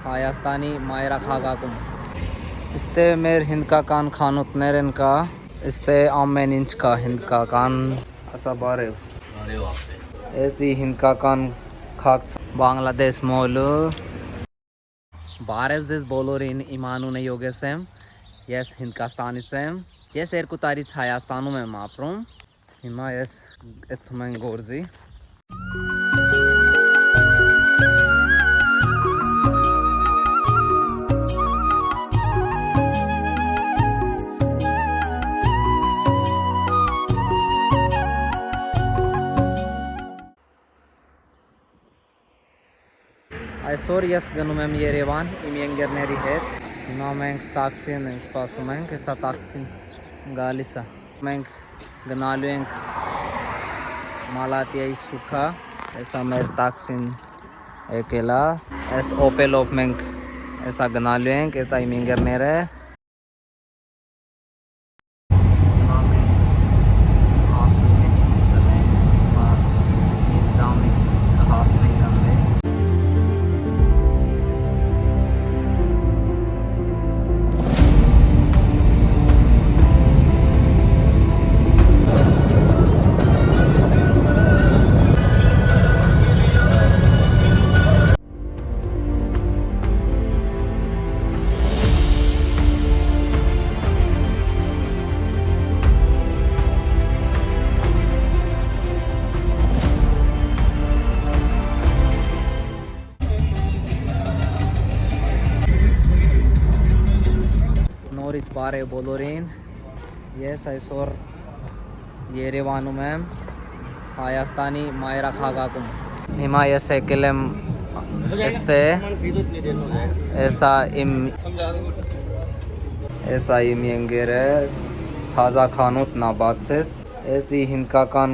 Հայաստանի մայրաքաղաքում։ Իստե մեր հնդկական խանութներն կա, իստե ամեն ինչ կա հնդկական, ասա բարև։ Բարև ապե։ Էդի հնդկական քաղաք Բանգլադեշ մոլը։ Բարև ձեզ բոլորին, իմ անունը Յոգես եմ, ես Հնդկաստանից եմ, ես 2 տարից Հայաստանում եմ ապրում, հիմա ես էդում եմ գործի։ Այսօր ես գնում եմ Երևան իմ ընկերների հետ։ Հիմա մենք տաքսին սպասում ենք, հեսա տաքսին գալիս է։ Մենք գնալու ենք Մալատիայի սուքա, հեսա մեր տաքսին եկել է։ Այս Opel-ով մենք հեսա գնալու ենք, էտա իմ ընկերները։ Հիմա մենք ավտոյի մեջ նստել ենք, հիմա մի ժամից կհասնենք անդե։ Նորից բարև բոլորին, ես այսօր Երևանում եմ, Հայաստանի մայրաքաղաքում։ Հիմա ես եկել եմ էստե, էսա իմ ընկերը, թազա խանութն է բացել, էդի հնդկական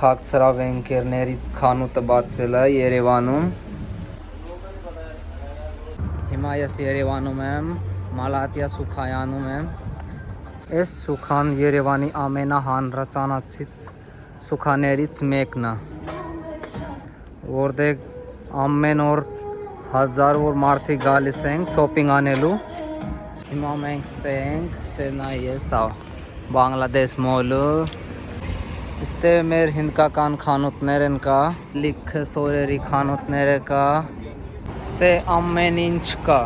քաղցրավ ընկերների խանութը բացել է Երևանում։ Հիմա ես Երևանում եմ, Մալատիա սուքայանում եմ։ Այս սուքան Երևանի ամենահանրացանցից սուքաներից մեկն է, որտեղ ամեն օր հազարավոր մարդիկ գալիս են շոփինգ անելու։ Հիմա մենք ստենք, ստենա ես Բանգլադեշ մոլը։ Իստե մեր հնդկական խանութներն կա, լիքը սորերի խանութները կա, իստե ամեն ինչ կա։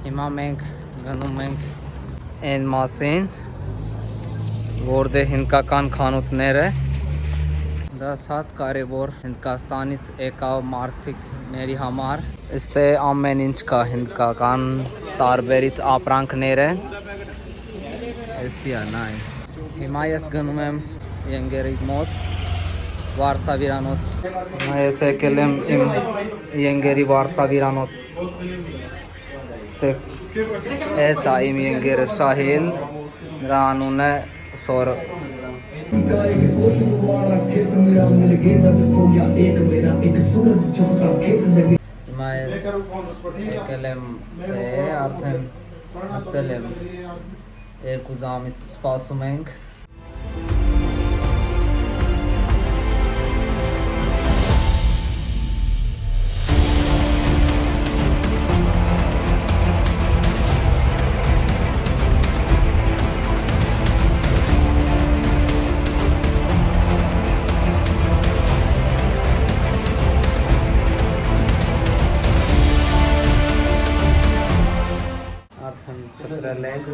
Հիմա մենք գնում ենք այն մասին, որտեղ հնդկական խանութները, դա շատ կարևոր Հնդկաստանից եկավ մարդիկների համար։ Իստե ամեն ինչ կա հնդկական տարբերից ապրանքները։ Էսի է նայ։ Հիմա ես գնում եմ ընկերի մոտ վարսավիրանոց։ Հիմա ես եկել եմ իմ ընկերի վարսավիրանոց։ Էսա իմ ընկերը Շահիլ, նրա անունը Սորը։ Հիմա ես եկել եմ ստե, արդեն նստել եմ 2 ժամից սպասում ենք։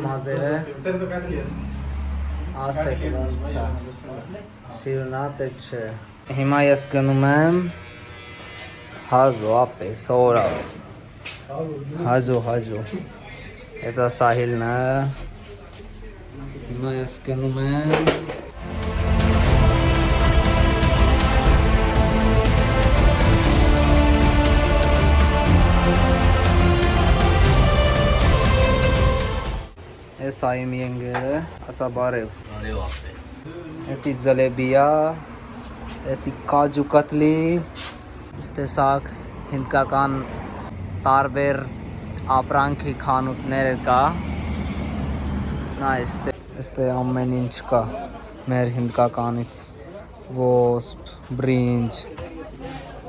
Մազերը ասեք ոնց է, սիրունատ է չէ։ Հիմա ես գնում եմ հազու ապե, սորա, հազու, էդա Սահիլն է, հիմա ես գնում եմ Էսա իմ ընկերը, ասա բարև։ Բարև ապե։ Էդի զալեբիա, էսի կաջու կատլի, ստեսակ հնդկական տարբեր ապրանքի խանութներ կա։ Նա էստե ամեն ինչ կա մեր հնդկականից։ wasp, bringe,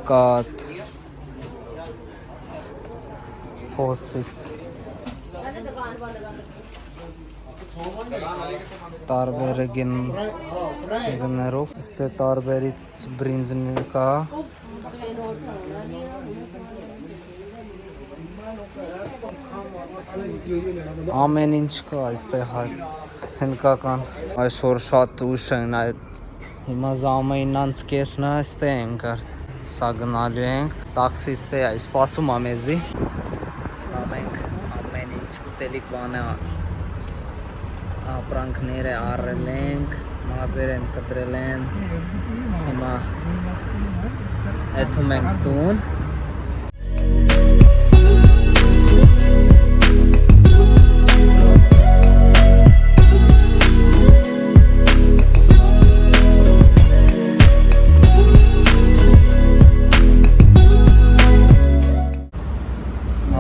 cut, faucets, տարբերգներով, ստե տարբերից բրինձներ կա, ամեն ինչ կա այստեղ հնդկական, այսօր շատ ուշ են այդ, հիմա ժամը 9:30-ն է, այստեղ ենք արդ, սա գնալու ենք, տաքսիստ է սպասում ա մեզի, մենք ամեն ինչ ուտելիք բան է ապրանքները առել ենք, մազեր են կտրել են, հիմա եթում ենք տուն,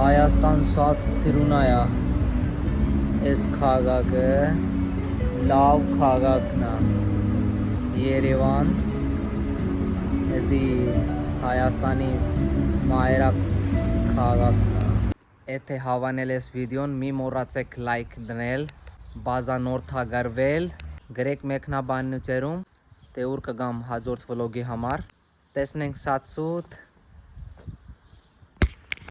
Հայաստան շատ սիրուն է այս քաղաքը, լավ քաղաքն է, Երևան, դա Հայաստանի մայրաքաղաքն է, եթե հավանել ես վիդեոն մի մոռացեք լայք դնել, բազանորդագրվել, գրեք մեկնաբանություններում, թե ուր կգամ հաջորդ վլոգի համար, տեսնենք շատ սուտ